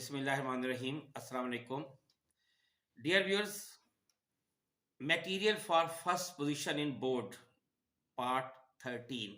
Bismillahirrahmanirrahim. Assalamu alaikum. Dear viewers, material for first position in board, part 13.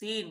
3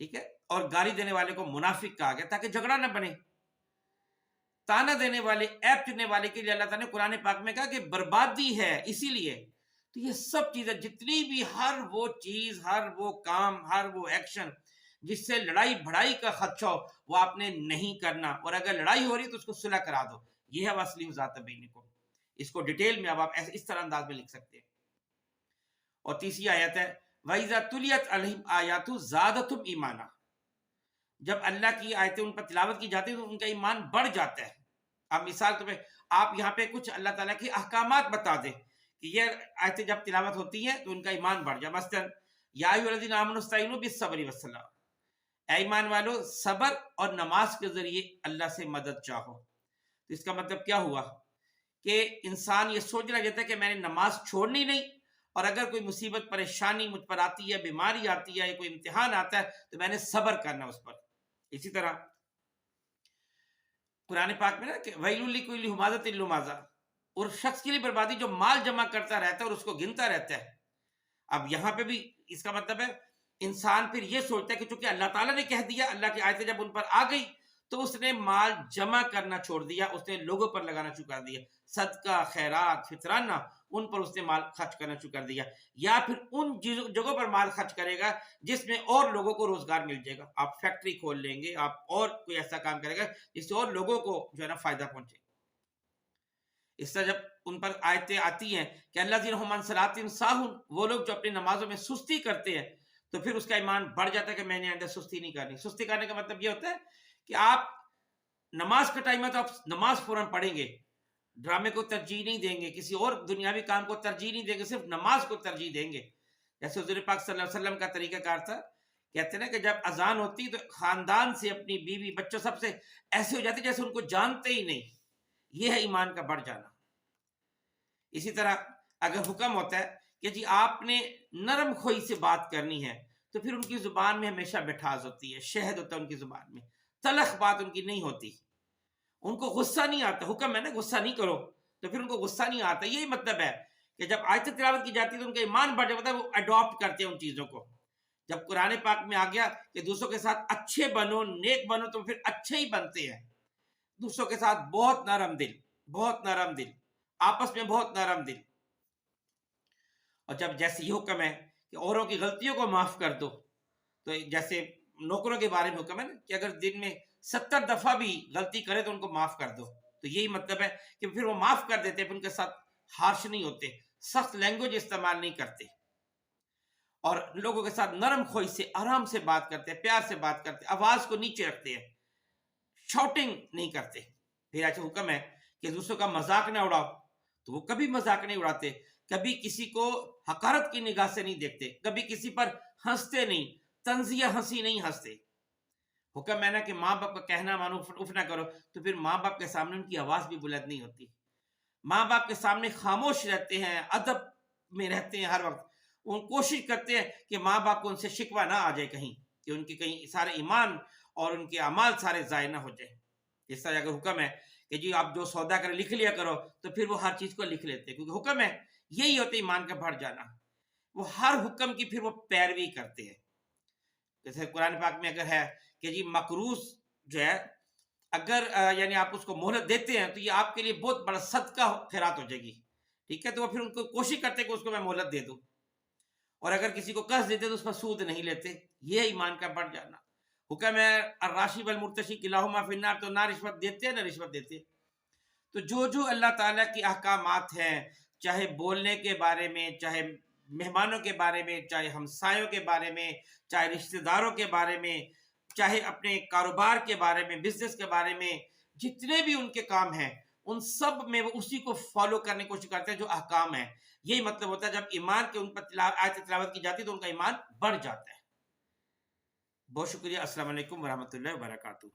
ٹھیک ہے، اور گالی دینے والے کو منافق کہا گیا تاکہ جھگڑا نہ بنے. تانا دینے والے، ایپ چننے والے کے لیے اللہ تعالیٰ نے قرآن پاک میں کہا کہ بربادی ہے. اسی لیے تو یہ سب چیزیں، جتنی بھی ہر وہ چیز، ہر وہ کام، ہر وہ ایکشن جس سے لڑائی بھڑائی کا خدشہ ہو، وہ آپ نے نہیں کرنا. اور اگر لڑائی ہو رہی تو اس کو صلح کرا دو. یہ ہے وَأَصْلِحُوا ذَاتَ بَيْنِكُمْ. اس کو ڈیٹیل میں اب آپ اس طرح انداز میں لکھ سکتے ہیں. اور تیسری آیت ہے وَإِذَا تُلِيَتْ عَلَيْهِمْ آيَاتُهُ زَادَتْهُمْ إِيمَانًا. جب اللہ کی آیتیں ان پر تلاوت کی جاتی ہیں تو ان کا ایمان بڑھ جاتا ہے. اب مثال تو آپ یہاں پہ کچھ اللہ تعالیٰ کی احکامات بتا دیں کہ یہ آیتیں جب تلاوت ہوتی ہیں تو ان کا ایمان بڑھ جائے. مثلا یا ایھا الذین آمنوا استعینوا بالصبر والصلاۃ، اے ایمان والو صبر اور نماز کے ذریعے اللہ سے مدد چاہو. تو اس کا مطلب کیا ہوا کہ انسان یہ سوچنا چاہتا ہے کہ میں نے نماز چھوڑنی نہیں، اور اگر کوئی مصیبت پریشانی مجھ پر آتی ہے، بیماری آتی ہے، کوئی امتحان آتا ہے تو میں نے صبر کرنا اس پر. اسی طرح قرآن پاک میں نا کہ وَيْلٌ لِّكُلِّ ہُمَزَةٍ لُمَزَةٍ، اور شخص کے لیے بربادی جو مال جمع کرتا رہتا ہے اور اس کو گنتا رہتا ہے. اب یہاں پہ بھی اس کا مطلب ہے انسان پھر یہ سوچتا ہے کہ چونکہ اللہ تعالیٰ نے کہہ دیا، اللہ کی آیتیں جب ان پر آ گئی تو اس نے مال جمع کرنا چھوڑ دیا، اس نے لوگوں پر لگانا شروع کر دیا. صدقہ، خیرات، فطرانہ، ان پر اس نے مال خرچ کرنا شروع کر دیا. یا پھر ان جگہوں پر مال خرچ کرے گا جس میں اور لوگوں کو روزگار مل جائے گا. آپ فیکٹری کھول لیں گے، آپ اور کوئی ایسا کام کرے گا جس سے اور لوگوں کو جو ہے نا فائدہ پہنچے. اس طرح جب ان پر آیتیں آتی ہیں کہ الذین ھم عن صلاتہم ساہون، وہ لوگ جو اپنی نمازوں میں سستی کرتے ہیں، تو پھر اس کا ایمان بڑھ جاتا ہے کہ میں نے اندر سستی نہیں کرنی. سستی کرنے کا مطلب یہ ہوتا ہے کہ آپ نماز کا ٹائم ہے تو آپ نماز فوراً پڑھیں گے، ڈرامے کو ترجیح نہیں دیں گے، کسی اور دنیاوی کام کو ترجیح نہیں دیں گے، صرف نماز کو ترجیح دیں گے. جیسے حضور پاک صلی اللہ علیہ وسلم کا طریقہ کار تھا، کہتے ہیں نا کہ جب اذان ہوتی تو خاندان سے، اپنی بیوی بچوں سب سے ایسے ہو جاتے جیسے ان کو جانتے ہی نہیں. یہ ہے ایمان کا بڑھ جانا. اسی طرح اگر حکم ہوتا ہے کہ جی آپ نے نرم خوئی سے بات کرنی ہے، تو پھر ان کی زبان میں ہمیشہ مٹھاس ہوتی ہے، شہد ہوتا ہے ان کی زبان میں، تلخ بات ان کی نہیں ہوتی. ان کو غصہ نہیں آتا. حکم ہے نا غصہ نہیں کرو، تو پھر ان کو غصہ نہیں آتا. یہی مطلب ہے کہ جب آیت تلاوت کی جاتی ہے تو ان کا ایمان بڑھ جاتا ہے، وہ اڈاپٹ کرتے ہیں ان چیزوں کو. جب قرآن پاک میں آ گیا کہ دوسروں کے ساتھ اچھے بنو، نیک بنو، تو پھر اچھے ہی بنتے ہیں. دوسروں کے ساتھ بہت نرم دل، بہت نرم دل، آپس میں بہت نرم دل. اور جب جیسے یہ حکم ہے کہ اوروں کی غلطیوں کو معاف کر دو، تو جیسے نوکروں کے بارے میں حکم ہے نا کہ اگر دن میں 70 دفعہ بھی غلطی کرے تو ان کو معاف کر دو. تو یہی مطلب ہے کہ پھر وہ معاف کر دیتے، پھر ان کے ساتھ ہارش نہیں ہوتے، سخت لینگویج استعمال نہیں کرتے، اور لوگوں کے ساتھ نرم خوئی سے، آرام سے بات کرتے ہیں، پیار سے بات کرتے ہیں، آواز کو نیچے رکھتے ہیں، شاؤٹنگ نہیں کرتے. پھر ایسا حکم ہے کہ دوسروں کا مذاق نہ اڑاؤ، تو وہ کبھی مذاق نہیں اڑاتے، کبھی کسی کو حقارت کی نگاہ سے نہیں دیکھتے، کبھی کسی پر ہنستے نہیں، طنزیہ ہنسی نہیں ہنستے. حکم ہے نا کہ ماں باپ کا کہنا مانو، اف نہ کرو، تو پھر ماں باپ کے سامنے ان کی آواز بھی بلند نہیں ہوتی. ماں باپ کے سامنے خاموش رہتے ہیں، ادب میں رہتے ہیں ہر وقت. وہ کوشش کرتے ہیں کہ ماں باپ کو ان سے شکوہ نہ آ جائے کہیں، کہ ان کی کہیں سارے ایمان اور ان کے اعمال سارے ضائع نہ ہو جائے. اس طرح اگر حکم ہے کہ جی آپ جو سودا کرے لکھ لیا کرو، تو پھر وہ ہر چیز کو لکھ لیتے ہیں، کیونکہ حکم ہے. یہی ہوتا ہے ایمان کا بڑھ جانا. وہ ہر حکم کی پھر وہ پیروی کرتے ہیں. جیسے قرآن پاک میں اگر ہے کہ جی مقروض جو ہے، اگر یعنی آپ اس کو مہلت دیتے ہیں تو یہ آپ کے لیے بہت بڑا صدقہ خیرات ہو جائے گی. ٹھیک ہے، تو وہ پھر ان کو کوشش کرتے ہیں کہ اس کو میں مہلت دے دوں. اور اگر کسی کو قرض دیتے تو اس پر سود نہیں لیتے. یہ ایمان کا بڑھ جانا. حکم ہے الراشی والمرتشی کلاہما فی النار، تو نہ رشوت دیتے نہ رشوت دیتے. تو جو اللہ تعالیٰ کی احکامات ہیں، چاہے بولنے کے بارے میں، چاہے مہمانوں کے بارے میں، چاہے ہمسایوں کے بارے میں، چاہے رشتہ داروں کے بارے میں، چاہے اپنے کاروبار کے بارے میں، بزنس کے بارے میں، جتنے بھی ان کے کام ہیں ان سب میں وہ اسی کو فالو کرنے کی کوشش کرتے ہیں جو احکام ہیں. یہی مطلب ہوتا ہے جب ایمان کے ان پر آیت تلاوت کی جاتی ہے تو ان کا ایمان بڑھ جاتا ہے. بہت شکریہ. السلام علیکم ورحمۃ اللہ وبرکاتہ.